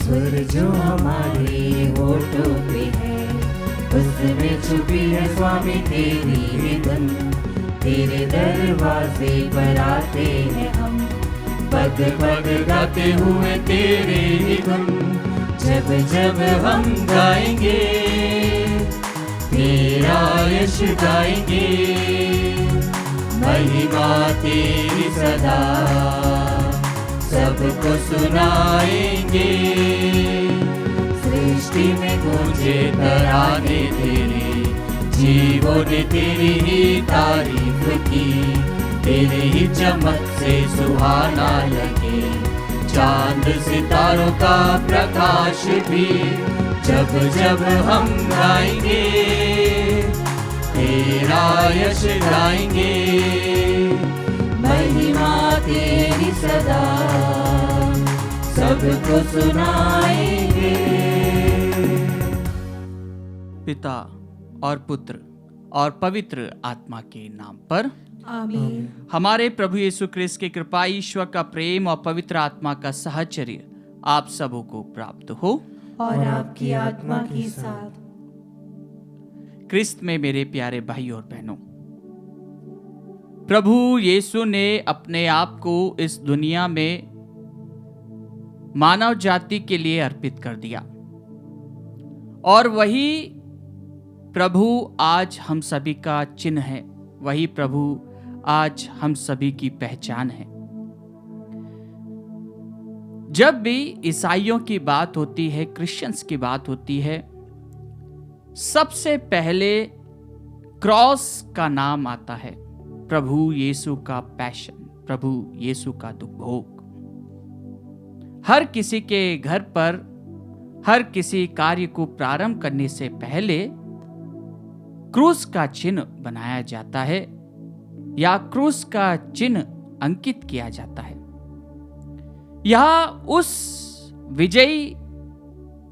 सुर जो हमारे होठों पे है, उसमें छुपी है स्वामी तेरी ही धुन। तेरे दरवाजे पर आते हैं हम, पग पग गाते हुए तेरे ही धुन। जब जब हम गाएंगे तेरा यश गाएंगे, महिमा तेरी सदा सबको सुनाएंगे। सृष्टि में गूंजे तराने तेरे, जीवों ने तेरी ही तारीफ की। तेरे ही चमक से सुहाना लगे चांद सितारों का प्रकाश भी। जब जब हम गाएंगे तेरा यश गाएंगे, महिमा तेरी सदा सबको सुनाएंगे। पिता और पुत्र और पवित्र आत्मा के नाम पर आमीन। हमारे प्रभु यीशु क्रिस्त की कृपा, ईश्वर का प्रेम और पवित्र आत्मा का सहचर्य आप सबों को प्राप्त हो और आपकी आत्मा के साथ। क्रिस्त में मेरे प्यारे भाई और बहनों, प्रभु यीशु ने अपने आप को इस दुनिया में मानव जाति के लिए अर्पित कर दिया, और वही प्रभु आज हम सभी का चिन्ह है, वही प्रभु आज हम सभी की पहचान है। जब भी ईसाइयों की बात होती है, क्रिश्चियंस की बात होती है, सबसे पहले क्रॉस का नाम आता है, प्रभु यीशु का पैशन, प्रभु यीशु का दुख भोग। हर किसी के घर पर हर किसी कार्य को प्रारंभ करने से पहले क्रूस का चिन्ह बनाया जाता है या क्रूस का चिन्ह अंकित किया जाता है। यह उस विजयी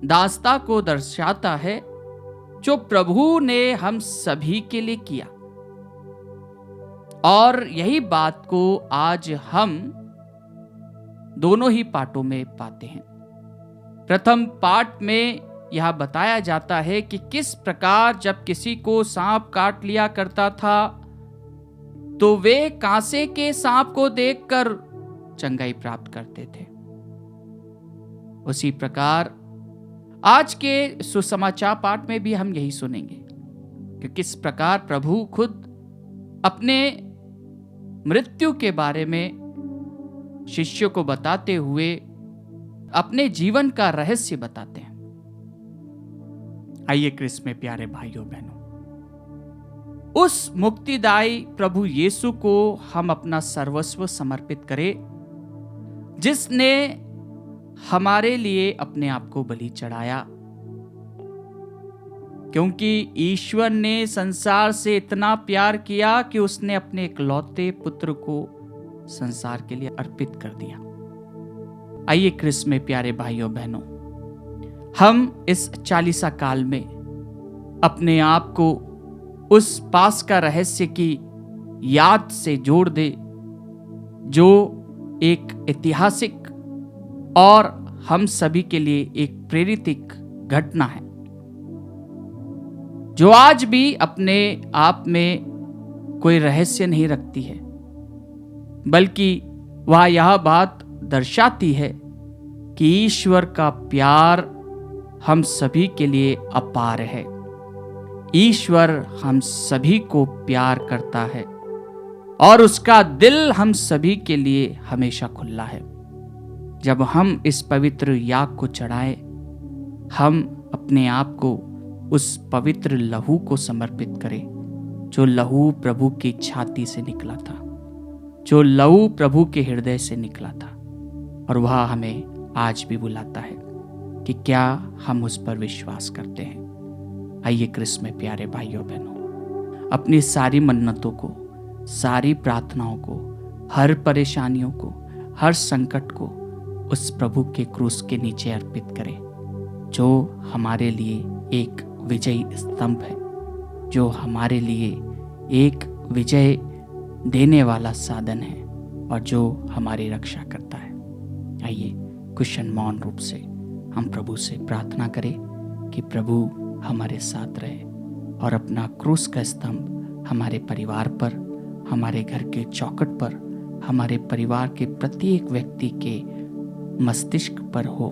दास्ता को दर्शाता है जो प्रभु ने हम सभी के लिए किया, और यही बात को आज हम दोनों ही पाठों में पाते हैं। प्रथम पाठ में यह बताया जाता है कि किस प्रकार जब किसी को सांप काट लिया करता था तो वे कांसे के सांप को देखकर चंगाई प्राप्त करते थे। उसी प्रकार आज के सुसमाचार पाठ में भी हम यही सुनेंगे कि किस प्रकार प्रभु खुद अपने मृत्यु के बारे में शिष्यों को बताते हुए अपने जीवन का रहस्य बताते हैं। आइए क्रिस्त में प्यारे भाइयों बहनों, उस मुक्तिदायी प्रभु यीशु को हम अपना सर्वस्व समर्पित करें, जिसने हमारे लिए अपने आप को बलि चढ़ाया। क्योंकि ईश्वर ने संसार से इतना प्यार किया कि उसने अपने इकलौते पुत्र को संसार के लिए अर्पित कर दिया। आइए क्रिस्त में प्यारे भाइयों बहनों, हम इस चालीसा काल में अपने आप को उस पास का रहस्य की याद से जोड़ दे, जो एक ऐतिहासिक और हम सभी के लिए एक प्रेरित घटना है, जो आज भी अपने आप में कोई रहस्य नहीं रखती है, बल्कि वह यह बात दर्शाती है कि ईश्वर का प्यार हम सभी के लिए अपार है। ईश्वर हम सभी को प्यार करता है और उसका दिल हम सभी के लिए हमेशा खुला है। जब हम इस पवित्र याग को चढ़ाए, हम अपने आप को उस पवित्र लहू को समर्पित करें, जो लहू प्रभु की छाती से निकला था, जो लहू प्रभु के हृदय से निकला था, और वह हमें आज भी बुलाता है कि क्या हम उस पर विश्वास करते हैं। आइए क्रिस्त में प्यारे भाइयों बहनों, अपनी सारी मन्नतों को, सारी प्रार्थनाओं को, हर परेशानियों को, हर संकट को उस प्रभु के क्रूस के नीचे अर्पित करें, जो हमारे लिए एक विजयी स्तंभ है, जो हमारे लिए एक विजय देने वाला साधन है और जो हमारी रक्षा करता है। आइए कुशन मौन रूप से हम प्रभु से प्रार्थना करें कि प्रभु हमारे साथ रहे और अपना क्रूस का स्तंभ हमारे परिवार पर, हमारे घर के चौखट पर, हमारे परिवार के प्रत्येक व्यक्ति के मस्तिष्क पर हो,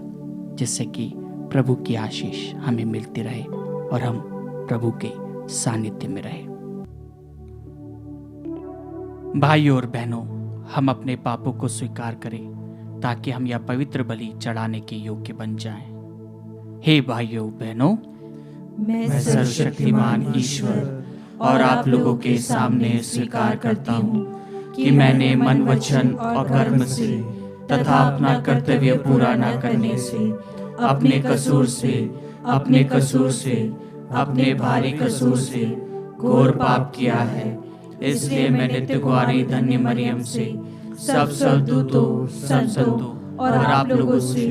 जिससे कि प्रभु की आशीष हमें मिलती रहे और हम प्रभु के सानिध्य में रहे। भाइयों और बहनों, हम अपने पापों को स्वीकार करें ताकि हम यह पवित्र बलि चढ़ाने के योग्य बन जाएं। हे भाइयों बहनों, मैं सर्वशक्तिमान ईश्वर और आप लोगों के सामने स्वीकार करता हूँ कि मैंने मन, वचन और कर्म से तथा अपना कर्तव्य पूरा न करने से अपने कसूर से अपने भारी कसूर से घोर पाप किया है। इसलिए मैं नित्य कुंवारी धन्य मरियम से, सब संतों और आप लोगों से,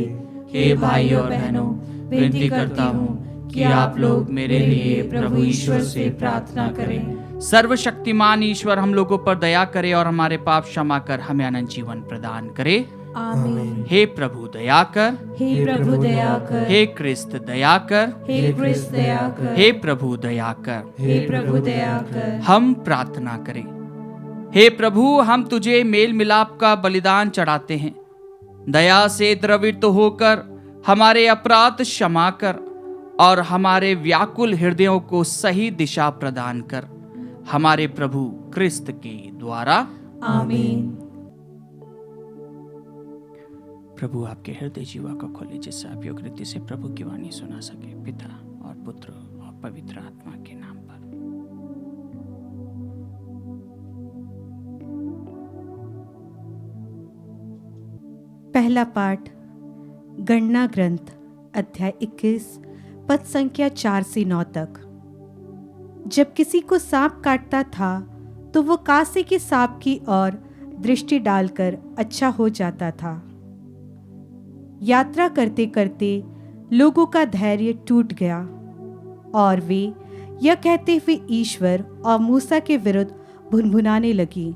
हे भाइयों और बहनों, विनती करता हूँ कि आप लोग मेरे लिए प्रभु ईश्वर से प्रार्थना करें। सर्वशक्तिमान ईश्वर हम लोगों पर दया करे और हमारे पाप क्षमा कर हमें अनंत जीवन प्रदान करे। आमीन। हे प्रभु दया कर, हे प्रभु दया कर, हे क्रिस्त दया कर, हे क्रिस्त दया कर, हे प्रभु दया कर। हे प्रभु दया कर। हम प्रार्थना करें। हे प्रभु, हम तुझे मेल मिलाप का बलिदान चढ़ाते हैं। दया से द्रवित होकर हमारे अपराध क्षमा कर और हमारे व्याकुल हृदयों को सही दिशा प्रदान कर, हमारे प्रभु क्रिस्त के द्वारा। आमीन। प्रभु आपके हृदय जीवा को खोले, जिससे आप योग्य रीति से प्रभु की वाणी सुना सके, पिता और पुत्र और पवित्र आत्मा के नाम पर। पहला पाठ गणना ग्रंथ अध्याय 21 पद संख्या 4 से 9 तक। जब किसी को सांप काटता था तो वो कासे के सांप की ओर दृष्टि डालकर अच्छा हो जाता था। यात्रा करते करते लोगों का धैर्य टूट गया और वे यह कहते हुए ईश्वर और मूसा के विरुद्ध भुनभुनाने लगी,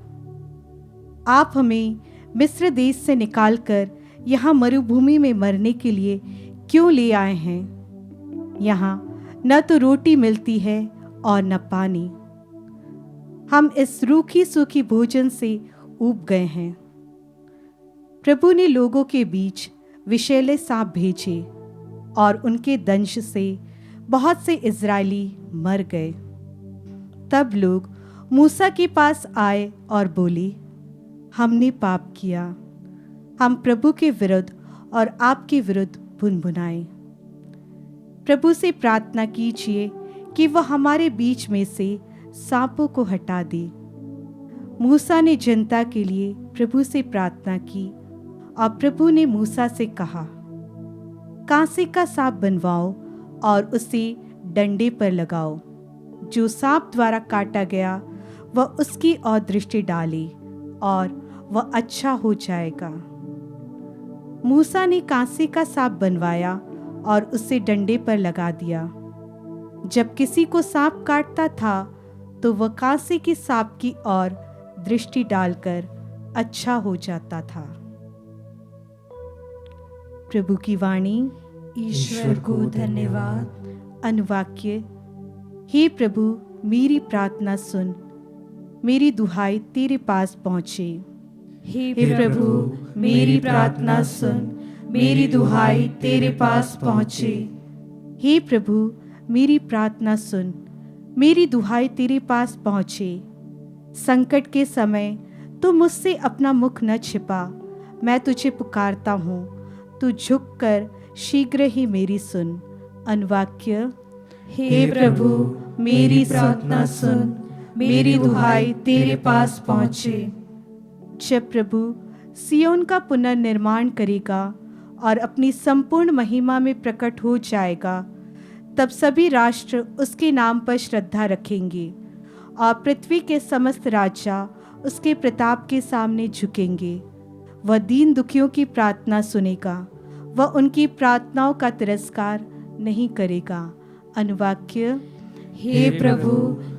आप हमें मिस्र देश से निकालकर यहाँ मरुभूमि में मरने के लिए क्यों ले आए हैं? यहाँ न तो रोटी मिलती है और न पानी। हम इस रूखी सूखी भोजन से ऊब गए हैं। प्रभु ने लोगों के बीच विषैले सांप भेजे और उनके दंश से बहुत से इजरायली मर गए। तब लोग मूसा के पास आए और बोले, हमने पाप किया, हम प्रभु के विरुद्ध और आपके विरुद्ध भुनभुनाए। प्रभु से प्रार्थना कीजिए कि वह हमारे बीच में से सांपों को हटा दे। मूसा ने जनता के लिए प्रभु से प्रार्थना की और प्रभु ने मूसा से कहा, कांसे का सांप बनवाओ और उसे डंडे पर लगाओ। जो सांप द्वारा काटा गया वह उसकी ओर दृष्टि डाले और वह अच्छा हो जाएगा। मूसा ने कांसे का सांप बनवाया और उसे डंडे पर लगा दिया। जब किसी को सांप काटता था तो वह कांसे के सांप की ओर दृष्टि डालकर अच्छा हो जाता था। प्रभु की वाणी। ईश्वर को धन्यवाद। अनुवाक्य। हे प्रभु, मेरी प्रार्थना सुन, मेरी दुहाई तेरे पास पहुँचे। हे प्रभु, मेरी प्रार्थना सुन, मेरी दुहाई तेरे पास पहुँचे। हे प्रभु, मेरी प्रार्थना सुन, मेरी दुहाई तेरे पास पहुँचे। संकट के समय तू मुझसे अपना मुख न छिपा। मैं तुझे पुकारता हूँ, तू झुककर शीघ्र ही मेरी सुन। अनुवाक्य। हे प्रभु, मेरी प्रार्थना सुन, मेरी दुहाई तेरे पास पहुँचे। जब प्रभु सियोन का पुनर्निर्माण करेगा और अपनी संपूर्ण महिमा में प्रकट हो जाएगा, तब सभी राष्ट्र उसके नाम पर श्रद्धा रखेंगे और पृथ्वी के समस्त राजा उसके प्रताप के सामने झुकेंगे। वह दीन दुखियों की प्रार्थना सुनेगा, वह उनकी प्रार्थनाओं का तिरस्कार नहीं करेगा। अनुवाक्य। हे प्रभु,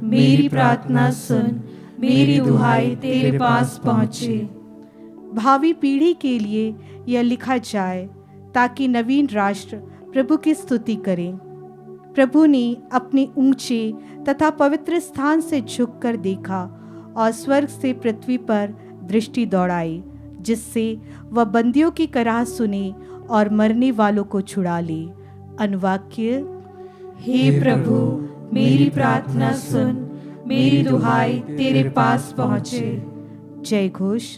मेरी प्रार्थना सुन, मेरी दुहाई तेरे पास पहुँचे। भावी पीढ़ी के लिए यह लिखा जाए, ताकि नवीन राष्ट्र प्रभु की स्तुति करें। प्रभु ने अपने ऊंचे तथा पवित्र स्थान से झुककर देखा और स्वर्ग से पृथ्वी पर दृष्टि दौड़ाई, जिससे वह बंदियों की कराह सुने और मरने वालों को छुड़ा ले। अनुवाक्य। हे प्रभु, मेरी प्रार्थना सुन, मेरी दुहाई तेरे पास पहुँचे। जय घोष।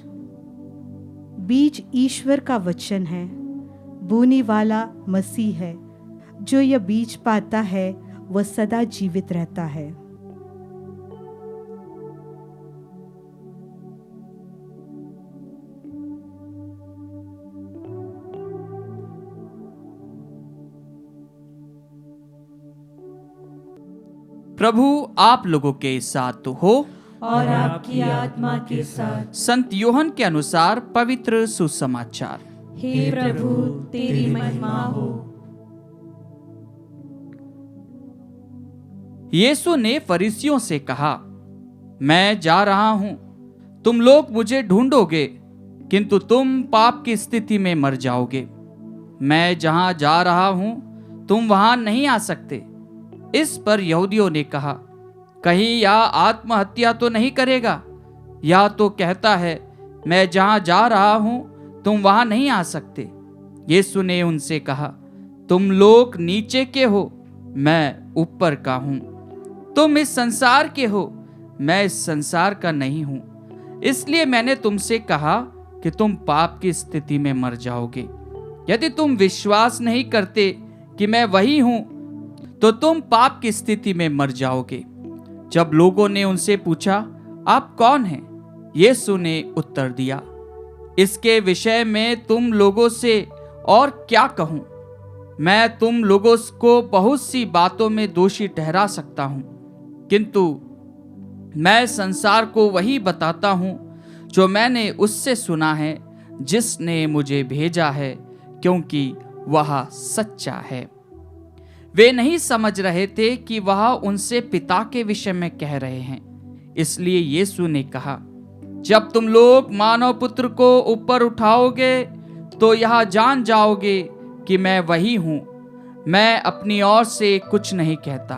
बीज ईश्वर का वचन है, बोने वाला मसीह है। जो यह बीज पाता है वह सदा जीवित रहता है। प्रभु आप लोगों के साथ हो और आपकी आत्मा के साथ। संत योहन के अनुसार पवित्र सुसमाचार। हे प्रभु, तेरी महिमा हो। यीशु ने फरीसियों से कहा, मैं जा रहा हूं, तुम लोग मुझे ढूंढोगे, किंतु तुम पाप की स्थिति में मर जाओगे। मैं जहां जा रहा हूं तुम वहां नहीं आ सकते। इस पर यहूदियों ने कहा, कहीं यह आत्महत्या तो नहीं करेगा, या तो कहता है मैं जहां जा रहा हूं तुम वहां नहीं आ सकते। यीशु ने उनसे कहा, तुम लोग नीचे के हो, मैं ऊपर का हूं। तुम इस संसार के हो, मैं इस संसार का नहीं हूं। इसलिए मैंने तुमसे कहा कि तुम पाप की स्थिति में मर जाओगे। यदि तुम विश्वास नहीं करते कि मैं वही हूं, तो तुम पाप की स्थिति में मर जाओगे। जब लोगों ने उनसे पूछा, आप कौन हैं? यीशु ने उत्तर दिया, इसके विषय में तुम लोगों से और क्या कहूं? मैं तुम लोगों को बहुत सी बातों में दोषी ठहरा सकता हूं, किंतु मैं संसार को वही बताता हूं जो मैंने उससे सुना है जिसने मुझे भेजा है, क्योंकि वह सच्चा है। वे नहीं समझ रहे थे कि वह उनसे पिता के विषय में कह रहे हैं। इसलिए यीशु ने कहा, जब तुम लोग मानव पुत्र को ऊपर उठाओगे तो यह जान जाओगे कि मैं वही हूं। मैं अपनी ओर से कुछ नहीं कहता,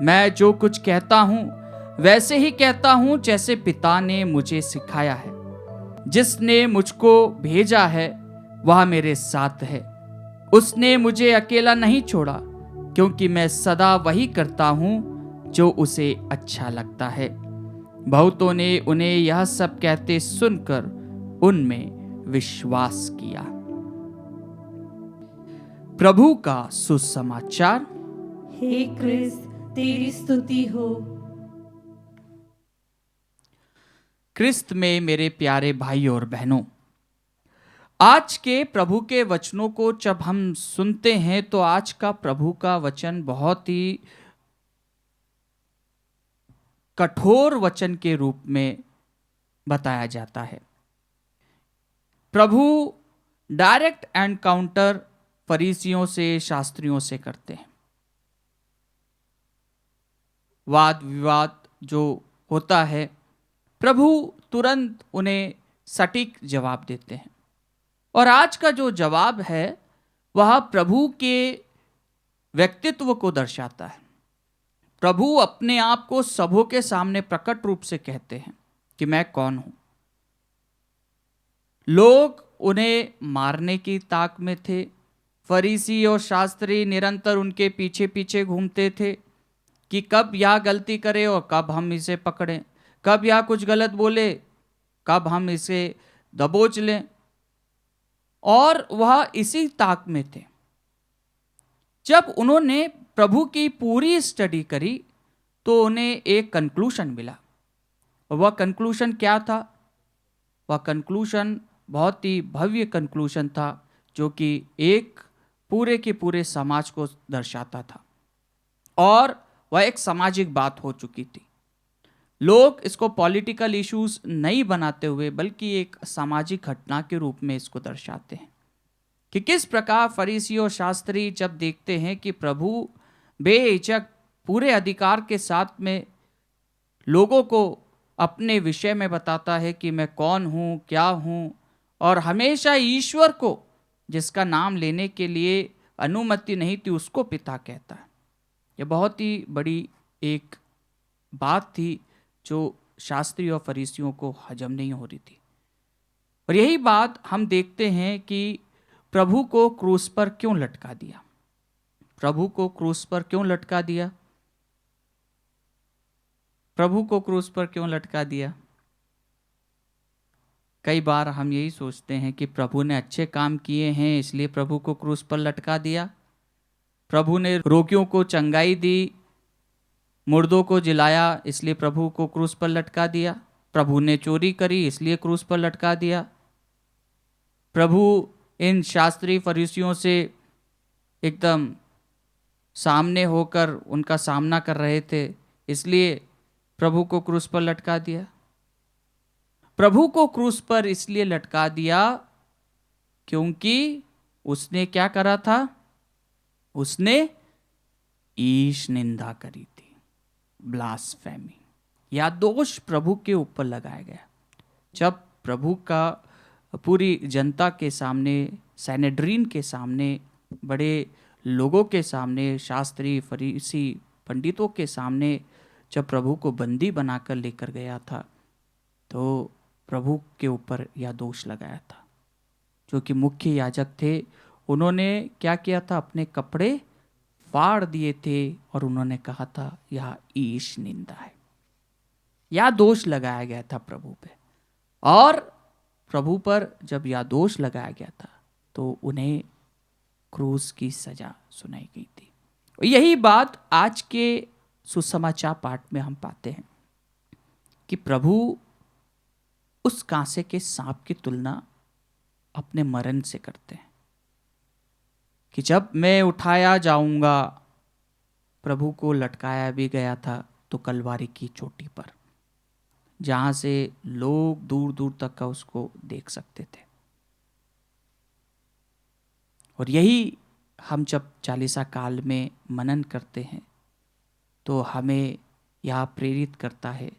मैं जो कुछ कहता हूं वैसे ही कहता हूं जैसे पिता ने मुझे सिखाया है। जिसने मुझको भेजा है वह मेरे साथ है। उसने मुझे अकेला नहीं छोड़ा, क्योंकि मैं सदा वही करता हूं जो उसे अच्छा लगता है। बहुतों ने उन्हें यह सब कहते सुनकर उनमें विश्वास किया। प्रभु का सुसमाचार। हे क्रिस्त, तेरी स्तुति हो। क्रिस्त में मेरे प्यारे भाई और बहनों, आज के प्रभु के वचनों को जब हम सुनते हैं तो आज का प्रभु का वचन बहुत ही कठोर वचन के रूप में बताया जाता है। प्रभु डायरेक्ट एनकाउंटर फरीसियों से, शास्त्रियों से करते हैं। वाद विवाद जो होता है, प्रभु तुरंत उन्हें सटीक जवाब देते हैं। और आज का जो जवाब है वह प्रभु के व्यक्तित्व को दर्शाता है। प्रभु अपने आप को सबों के सामने प्रकट रूप से कहते हैं कि मैं कौन हूं। लोग उन्हें मारने की ताक में थे। फरीसी और शास्त्री निरंतर उनके पीछे पीछे घूमते थे कि कब यह गलती करे और कब हम इसे पकड़ें, कब यह कुछ गलत बोले, कब हम इसे दबोच लें। और वह इसी ताक में थे। जब उन्होंने प्रभु की पूरी स्टडी करी तो उन्हें एक कंक्लूशन मिला। वह कंक्लूशन क्या था? वह कंक्लूशन बहुत ही भव्य कंक्लूशन था, जो कि एक पूरे के पूरे समाज को दर्शाता था। और वह एक सामाजिक बात हो चुकी थी। लोग इसको पॉलिटिकल इश्यूज नहीं बनाते हुए बल्कि एक सामाजिक घटना के रूप में इसको दर्शाते हैं कि किस प्रकार फरीसी और शास्त्री जब देखते हैं कि प्रभु बेहिचक पूरे अधिकार के साथ में लोगों को अपने विषय में बताता है कि मैं कौन हूँ, क्या हूँ, और हमेशा ईश्वर को जिसका नाम लेने के लिए अनुमति नहीं थी उसको पिता कहता है। यह बहुत ही बड़ी एक बात थी जो शास्त्री और फरीसियों को हजम नहीं हो रही थी। और यही बात हम देखते हैं कि प्रभु को क्रूस पर क्यों लटका दिया। प्रभु को क्रूस पर क्यों लटका दिया? प्रभु को क्रूस पर क्यों लटका दिया? कई बार हम यही सोचते हैं कि प्रभु ने अच्छे काम किए हैं इसलिए प्रभु को क्रूस पर लटका दिया। प्रभु ने रोगियों को चंगाई दी, मुर्दों को जिलाया, इसलिए प्रभु को क्रूस पर लटका दिया। प्रभु ने चोरी करी इसलिए क्रूस पर लटका दिया। प्रभु इन शास्त्री फरीसियों से एकदम सामने होकर उनका सामना कर रहे थे इसलिए प्रभु को क्रूस पर लटका दिया। प्रभु को क्रूस पर इसलिए लटका दिया क्योंकि उसने क्या करा था? उसने ईश निंदा करी थी, ब्लास्फेमी, या दोष प्रभु के ऊपर लगाया गया। जब प्रभु का पूरी जनता के सामने, सैनेड्रीन के सामने, बड़े लोगों के सामने, शास्त्री फरीसी पंडितों के सामने जब प्रभु को बंदी बनाकर लेकर गया था तो प्रभु के ऊपर यह दोष लगाया था। जो कि मुख्य याजक थे उन्होंने क्या किया था? अपने कपड़े फाड़ दिए थे और उन्होंने कहा था यह ईश निंदा है। यह दोष लगाया गया था प्रभु पे। और प्रभु पर जब यह दोष लगाया गया था तो उन्हें क्रूस की सजा सुनाई गई थी। यही बात आज के सुसमाचार पाठ में हम पाते हैं कि प्रभु उस कांसे के सांप की तुलना अपने मरण से करते हैं कि जब मैं उठाया जाऊंगा, प्रभु को लटकाया भी गया था तो कलवारी की चोटी पर, जहां से लोग दूर दूर तक का उसको देख सकते थे। और यही हम जब चालीसा काल में मनन करते हैं तो हमें यह प्रेरित करता है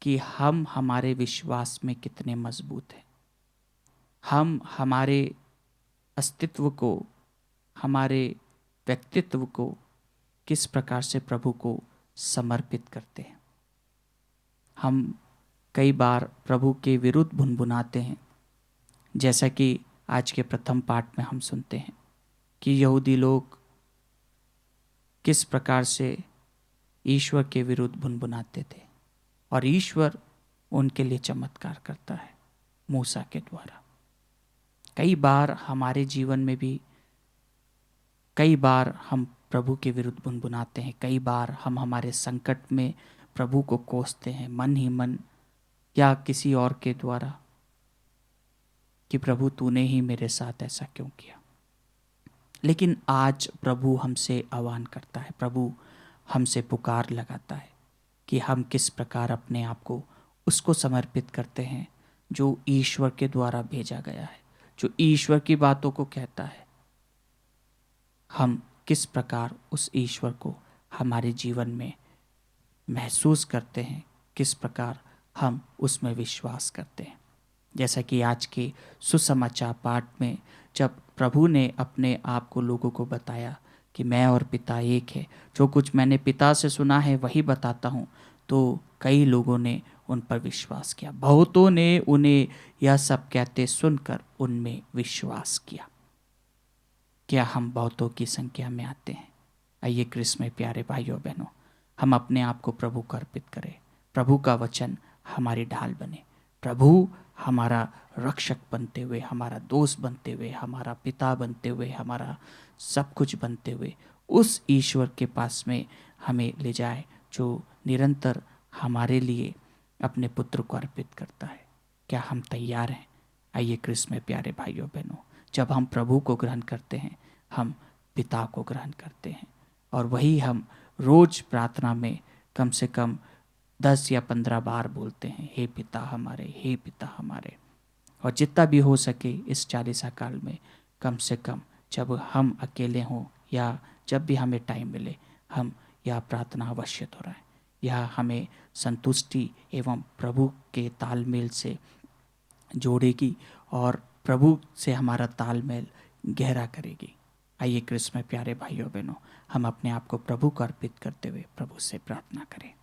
कि हम हमारे विश्वास में कितने मजबूत हैं। हम हमारे अस्तित्व को, हमारे व्यक्तित्व को किस प्रकार से प्रभु को समर्पित करते हैं। हम कई बार प्रभु के विरुद्ध भुनभुनाते हैं, जैसा कि आज के प्रथम पाठ में हम सुनते हैं कि यहूदी लोग किस प्रकार से ईश्वर के विरुद्ध भुनभुनाते थे और ईश्वर उनके लिए चमत्कार करता है मूसा के द्वारा। कई बार हमारे जीवन में भी कई बार हम प्रभु के विरुद्ध भुनभुनाते हैं। कई बार हम हमारे संकट में प्रभु को कोसते हैं मन ही मन या किसी और के द्वारा कि प्रभु तूने ही मेरे साथ ऐसा क्यों किया। लेकिन आज प्रभु हमसे आह्वान करता है, प्रभु हमसे पुकार लगाता है कि हम किस प्रकार अपने आप को उसको समर्पित करते हैं जो ईश्वर के द्वारा भेजा गया है, जो ईश्वर की बातों को कहता है। हम किस प्रकार उस ईश्वर को हमारे जीवन में महसूस करते हैं, किस प्रकार हम उसमें विश्वास करते हैं। जैसा कि आज के सुसमाचार पाठ में जब प्रभु ने अपने आप को लोगों को बताया कि मैं और पिता एक है, जो कुछ मैंने पिता से सुना है वही बताता हूँ, तो कई लोगों ने उन पर विश्वास किया। बहुतों ने उन्हें यह सब कहते सुनकर उनमें विश्वास किया। क्या हम बहुतों की संख्या में आते हैं? आइए क्रिस्त में प्यारे भाइयों बहनों, हम अपने आप को प्रभु को अर्पित करें। प्रभु का वचन हमारी ढाल बने, प्रभु हमारा रक्षक बनते हुए, हमारा दोस्त बनते हुए, हमारा पिता बनते हुए, हमारा सब कुछ बनते हुए उस ईश्वर के पास में हमें ले जाए जो निरंतर हमारे लिए अपने पुत्र को अर्पित करता है। क्या हम तैयार हैं? आइए क्रिस्त में प्यारे भाइयों बहनों, जब हम प्रभु को ग्रहण करते हैं हम पिता को ग्रहण करते हैं, और वही हम रोज प्रार्थना में कम से कम 10 या 15 बार बोलते हैं, हे पिता हमारे, हे पिता हमारे। और जितना भी हो सके इस चालीसा काल में कम से कम जब हम अकेले हों या जब भी हमें टाइम मिले हम यह प्रार्थना अवश्य दोहराएं। यह हमें संतुष्टि एवं प्रभु के तालमेल से जोड़ेगी और प्रभु से हमारा तालमेल गहरा करेगी। आइए क्रिस्त में प्यारे भाइयों बहनों, हम अपने आप को प्रभु को अर्पित करते हुए प्रभु से प्रार्थना करें।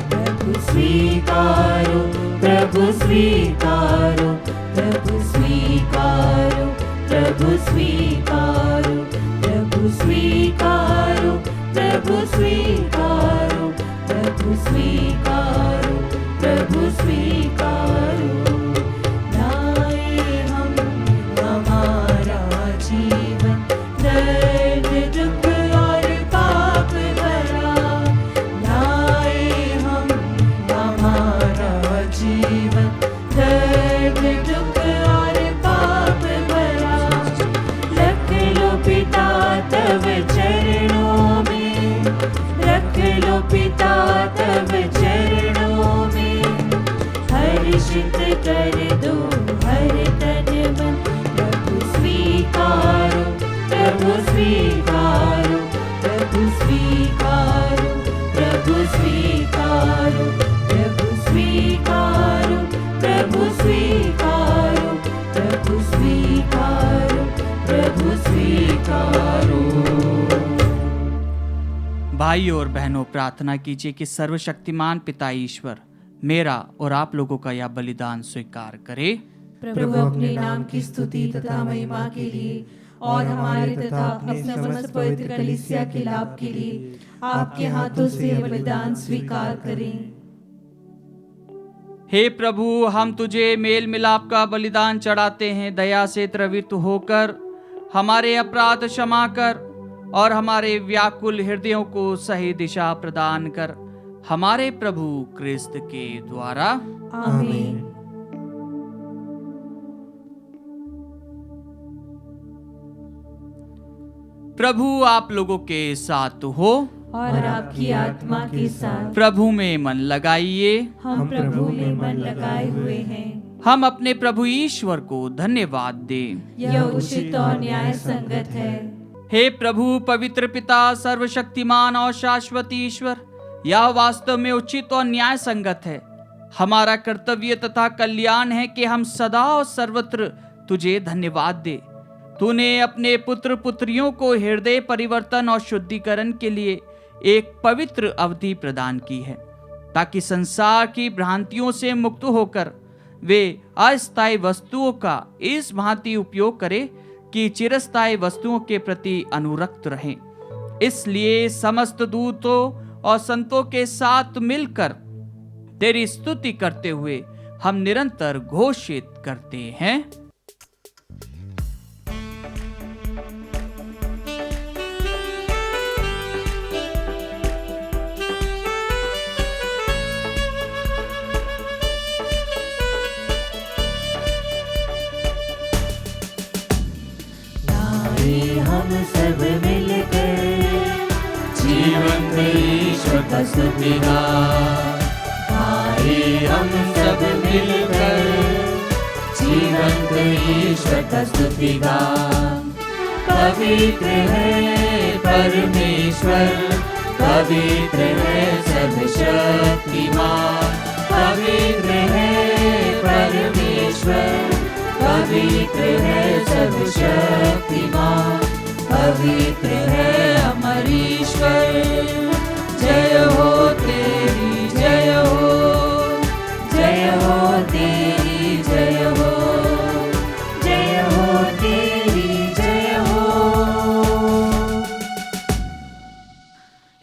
प्रभु स्वीकारो, प्रभु स्वीकारो, प्रभु स्वीकारो, प्रभु स्वीकारो, प्रभु स्वीकारो, प्रभु स्वीकारो, प्रभु स्वीकारो, प्रभु स्वीकारो। लाए हम हमारा जीवन, दर्द दुख और पाप भरा, लाए हम हमारा जीवन, दर्द दुख और पाप भरा। रख लो पिता तब चरणों में, रख लो पिता तब चरणों में, हर्षित कर दो हर तन मन। प्रभु स्वीकारो, प्रभु स्वीकारो, प्रभु स्वीकारो, प्रभु स्वीकारो, प्रभु स्वीकारो, प्रभु स्वीकारो, प्रभु स्वीकारो, प्रभु स्वीकारो। भाइयों और बहनों, प्रार्थना कीजिए कि सर्वशक्तिमान पिता ईश्वर मेरा और आप लोगों का यह बलिदान स्वीकार करे। प्रभु अपने नाम की स्तुति तथा महिमा के लिए और हमारे तथा अपने समस्त पवित्र कलीसिया के लाभ के लिए आपके हाथों से यह बलिदान स्वीकार करें। हे प्रभु, हम तुझे मेल मिलाप का बलिदान चढ़ाते हैं। दया से प्रवृत्त होकर हमारे अपराध क्षमा कर और हमारे व्याकुल हृदयों को सही दिशा प्रदान कर, हमारे प्रभु क्रिस्त के द्वारा। आमीन। प्रभु आप लोगों के साथ हो और आपकी आत्मा के साथ। प्रभु में मन लगाइए। हम प्रभु में मन लगाए हुए हैं। हम अपने प्रभु ईश्वर को धन्यवाद दें। यह उचित और न्याय संगत है। हे प्रभु पवित्र पिता, सर्वशक्तिमान और शाश्वत ईश्वर, यह वास्तव में उचित और न्याय संगत है। हमारा कर्तव्य तथा कल्याण है कि हम सदा और सर्वत्र तुझे धन्यवाद दे। तूने अपने पुत्र पुत्रियों को हृदय परिवर्तन और शुद्धिकरण के लिए एक पवित्र अवधि प्रदान की है, ताकि संसार की भ्रांतियों से मुक्त होकर वे अस्थायी वस्तुओं का इस भांति उपयोग करें कि चिरस्थायी वस्तुओं के प्रति अनुरक्त रहें। इसलिए समस्त दूतों और संतों के साथ मिलकर तेरी स्तुति करते हुए हम निरंतर घोषित करते हैं। हम सब मिलकर जीवंत ईश्वर का स्तुति गाएं। हम सब मिलकर जीवंत ईश्वर का स्तुति गाएं। पवित्र है परमेश्वर, पवित्र है सर्वशक्तिमान, पवित्र है परमेश्वर, पवित्र है सर्वशक्तिमान, पवित्र है अमर ईश्वर। जय हो तेरी, जय हो, जय हो तेरी, जय हो, जय हो तेरी, जय हो।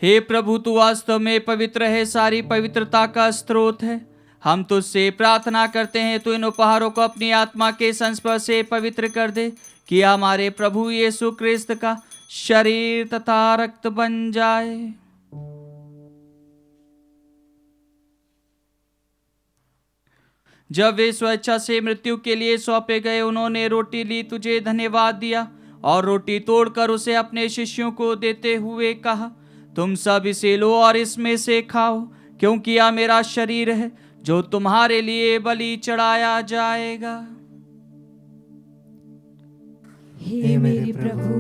हे प्रभु, तू वास्तव में पवित्र है, सारी पवित्रता का स्रोत है। हम तुझसे प्रार्थना करते हैं तो इन उपहारों को अपनी आत्मा के संस्पर्श से पवित्र कर दे, कि हमारे प्रभु यीशु क्रिस्त का शरीर तथा रक्त बन जाए। जब वे स्वेच्छा से मृत्यु के लिए सौंपे गए, उन्होंने रोटी ली, तुझे धन्यवाद दिया और रोटी तोड़कर उसे अपने शिष्यों को देते हुए कहा, तुम सब इसे लो और इसमें से खाओ, क्योंकि यह मेरा शरीर है जो तुम्हारे लिए बलि चढ़ाया जाएगा। हे मेरे प्रभु,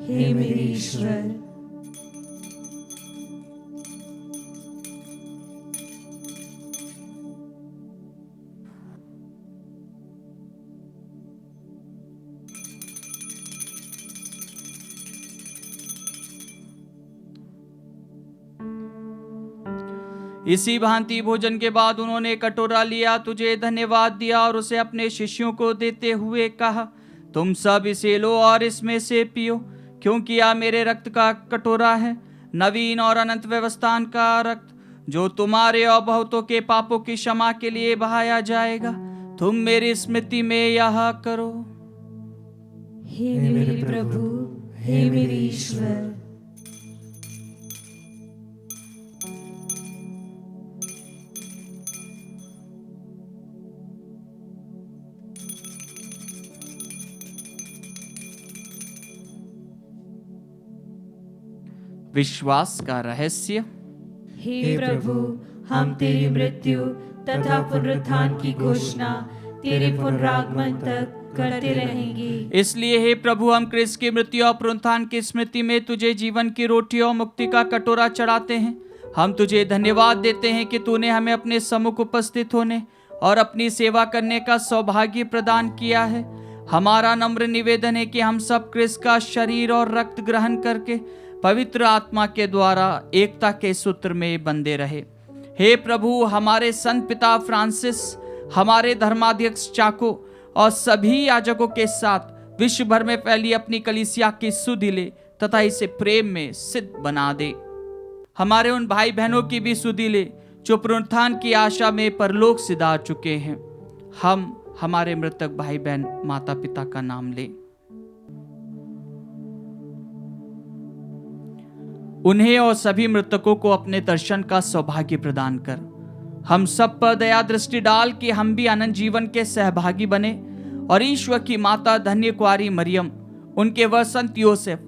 हे मेरे ईश्वर। इसी भांति भोजन के बाद उन्होंने कटोरा लिया, तुझे धन्यवाद दिया और उसे अपने शिष्यों को देते हुए कहा, तुम सब इसे लो और इसमें से पियो, क्योंकि यह मेरे रक्त का कटोरा है, नवीन और अनंत व्यवस्थान का रक्त, जो तुम्हारे और बहुतों के पापों की क्षमा के लिए बहाया जाएगा। तुम मेरी स्मृति में यह करो। हे मेरे प्रभु, हे मेरे ईश्वर। विश्वास का रहस्य। हे प्रभु, हम तेरी मृत्यु तथा पुनरुत्थान की घोषणा तेरे पुनरागमन तक करते रहेंगे। इसलिए हे प्रभु, हम क्रिस्त की मृत्यु और पुनरुत्थान की स्मृति में तुझे जीवन की रोटी और मुक्ति का कटोरा चढ़ाते हैं। हम तुझे धन्यवाद देते हैं कि तूने हमें अपने सम्मुख उपस्थित होने और अपनी सेवा करने का सौभाग्य प्रदान किया है। हमारा नम्र निवेदन है कि हम सब क्रिस्त का शरीर और रक्त ग्रहण करके पवित्र आत्मा के द्वारा एकता के सूत्र में बंधे रहे। हे प्रभु, हमारे संत पिता फ्रांसिस, हमारे धर्माध्यक्ष चाको और सभी याजकों के साथ विश्व भर में फैली अपनी कलीसिया की सुधि ले तथा इसे प्रेम में सिद्ध बना दे। हमारे उन भाई बहनों की भी सुधि ले जो पुनरुत्थान की आशा में परलोक सिधा चुके हैं। हम हमारे मृतक भाई बहन माता पिता का नाम लें। उन्हें और सभी मृतकों को अपने दर्शन का सौभाग्य प्रदान कर हम सब पर दया दृष्टि डाल कि हम भी अनंत जीवन के सहभागी बने और ईश्वर की माता धन्य कुंवारी मरियम, उनके वह संत योसेफ,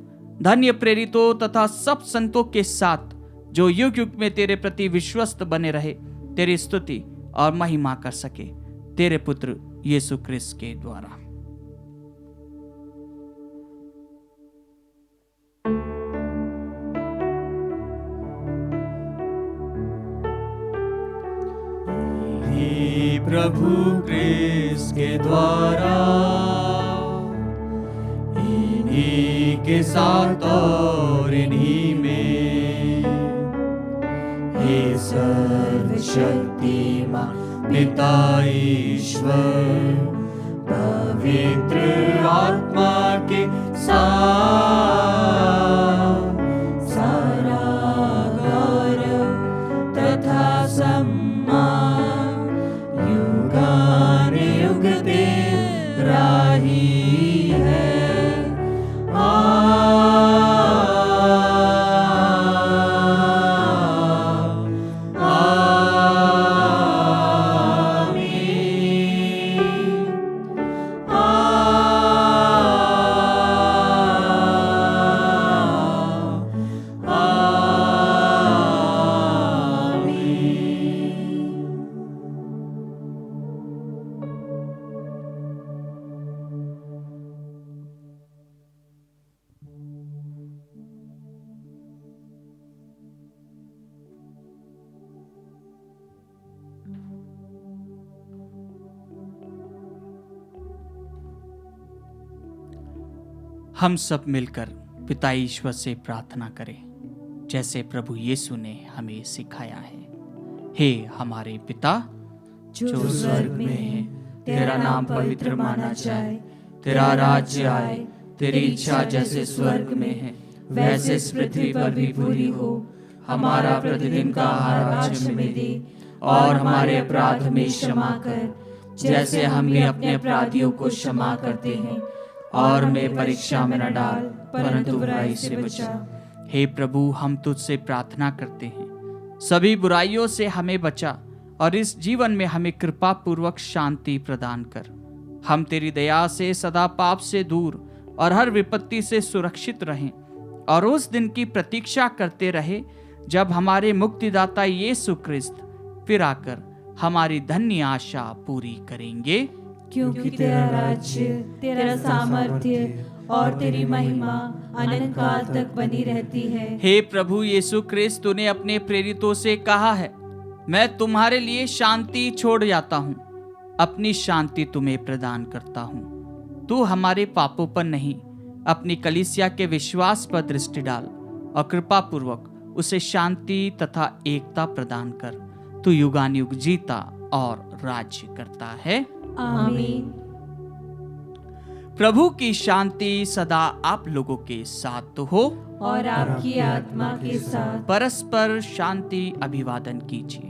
धन्य प्रेरितों तथा सब संतों के साथ जो युग युग में तेरे प्रति विश्वस्त बने रहे, तेरी स्तुति और महिमा कर सके, तेरे पुत्र यीशु क्रिस्त के द्वारा। प्रभु क्रिस्त के द्वारा, इन्हीं के साथ और इन्हीं में, हे सर्वशक्तिमान पिता ईश्वर, पवित्र आत्मा के साथ सारा गौरव तथा सम्मान युग तेरा ही है। हम सब मिलकर पिता ईश्वर से प्रार्थना करें, जैसे प्रभु यीशु ने हमें सिखाया है। हे हमारे पिता जो स्वर्ग में है, तेरा नाम पवित्र माना जाए, तेरा राज्य आए, तेरी इच्छा जैसे स्वर्ग में है वैसे इस पृथ्वी पर भी पूरी हो। हमारा प्रतिदिन का आहार आज हमें दे और हमारे अपराध हमें क्षमा कर, जैसे हम भी अपने अपराधियों को क्षमा करते हैं, और हमें परीक्षा में न डाल, परंतु बुराई से बचा। हे प्रभु, हम तुझसे प्रार्थना करते हैं, सभी बुराइयों से हमें बचा और इस जीवन में हमें कृपा पूर्वक शांति प्रदान कर। हम तेरी दया से सदा पाप से दूर और हर विपत्ति से सुरक्षित रहें और उस दिन की प्रतीक्षा करते रहे जब हमारे मुक्तिदाता यीशु क्रिस्त फिर आकर हमारी धन्य आशा पूरी करेंगे। क्योंकि तेरा राज्य, तेरा सामर्थ्य और तेरी महिमा अनंत काल तक बनी रहती है। हे प्रभु यीशु क्रिस्त, तूने अपने प्रेरितों से कहा है, मैं तुम्हारे लिए शांति छोड़ जाता हूँ, अपनी शांति तुम्हें प्रदान करता हूँ। तू हमारे पापों पर नहीं, अपनी कलीसिया के विश्वास पर दृष्टि डाल और कृपा पूर्वक उसे शांति तथा एकता प्रदान कर। तू युगानुयुग जीता और राज्य करता है। आमीन। प्रभु की शांति सदा आप लोगों के साथ तो हो और आपकी आत्मा के साथ। परस्पर शांति अभिवादन कीजिए।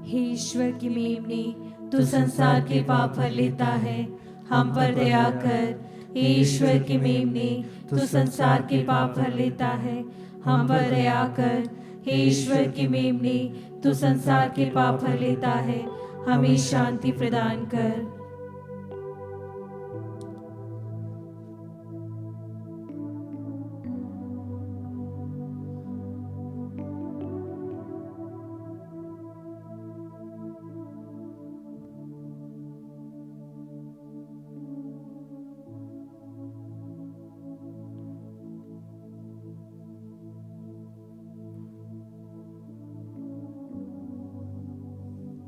हे ईश्वर की मेमने, तू संसार के पाप हर लेता है, हम पर दया कर। हे ईश्वर की मेमने, तू संसार के पाप हर लेता है, हम पर दया कर। हे ईश्वर की मेमने, तू संसार के पाप हर लेता है, हमें शांति प्रदान कर।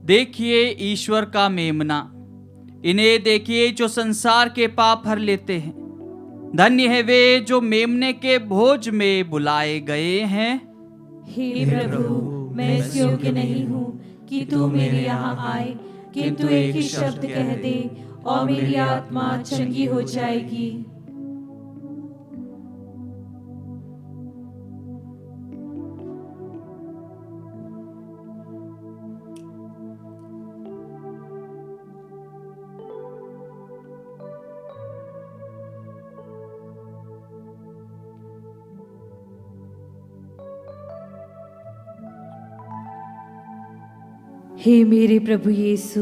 देखिए ईश्वर का मेमना, इन्हें देखिए जो संसार के पाप हर लेते हैं। धन्य है वे जो मेमने के भोज में बुलाए गए हैं। हे प्रभु, मैं इस योग्य नहीं हूँ कि तू मेरे यहाँ आए, किंतु एक ही शब्द कह दे और मेरी आत्मा चंगी हो जाएगी। हे मेरे प्रभु यीशु,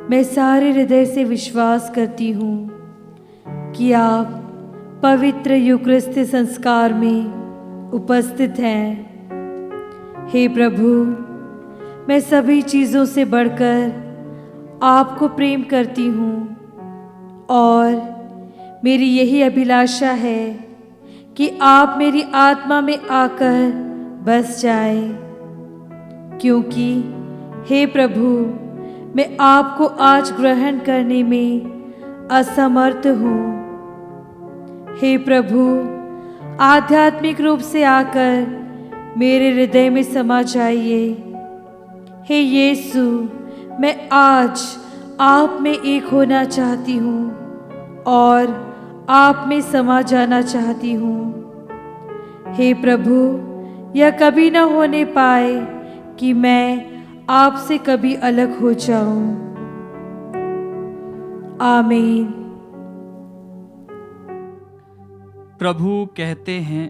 मैं सारे हृदय से विश्वास करती हूँ कि आप पवित्र यूकरिस्ती संस्कार में उपस्थित हैं। हे प्रभु, मैं सभी चीज़ों से बढ़कर आपको प्रेम करती हूँ और मेरी यही अभिलाषा है कि आप मेरी आत्मा में आकर बस जाएं। क्योंकि हे प्रभु, मैं आपको आज ग्रहण करने में असमर्थ हूँ। हे प्रभु, आध्यात्मिक रूप से आकर मेरे हृदय में समा जाइए। हे यीशु, मैं आज आप में एक होना चाहती हूँ और आप में समा जाना चाहती हूँ। हे प्रभु, यह कभी न होने पाए कि मैं आपसे कभी अलग हो जाऊं। आमीन। प्रभु कहते हैं,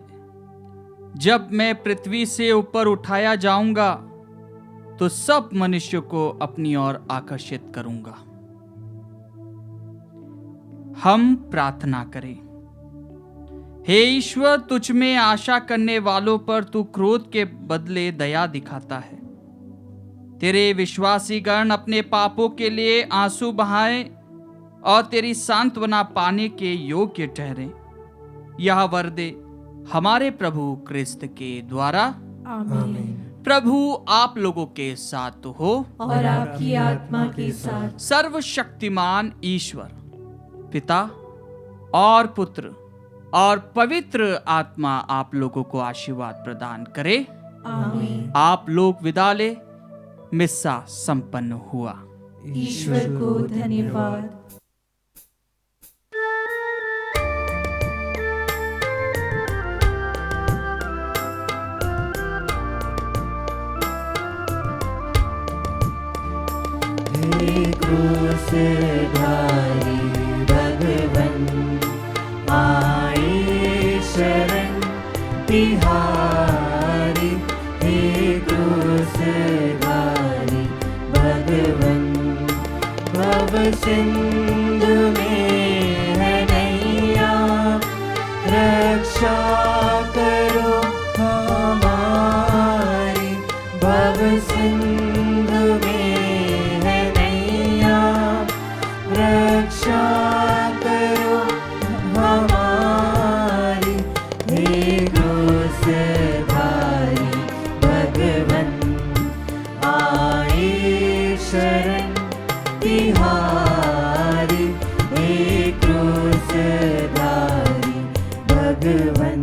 जब मैं पृथ्वी से ऊपर उठाया जाऊंगा तो सब मनुष्यों को अपनी ओर आकर्षित करूंगा। हम प्रार्थना करें। हे ईश्वर, तुझ में आशा करने वालों पर तू क्रोध के बदले दया दिखाता है। तेरे विश्वासी गण अपने पापों के लिए आंसू बहाएं और तेरी सांत्वना पाने के योग्य ठहरे। यह वर दे हमारे प्रभु क्रिस्त के द्वारा। आमीन। प्रभु आप लोगों के साथ हो और आपकी आत्मा के साथ। सर्वशक्तिमान ईश्वर पिता और पुत्र और पवित्र आत्मा आप लोगों को आशीर्वाद प्रदान करे। आमीन। आप लोग विदा ले। मिस्सा संपन्न हुआ। ईश्वर को धन्यवाद। क्रूसधारी भगवन आए शरण तिहारी, हे क्रूसधारी भगवन। भव सिंधु में है नैया, रक्षा करो हमारी। भव सिंधु में है नैया, रक्षा करो हमारी, हे क्रूसधारी भगवन आए शरण तिहारी, हे क्रूसधारी भगवन।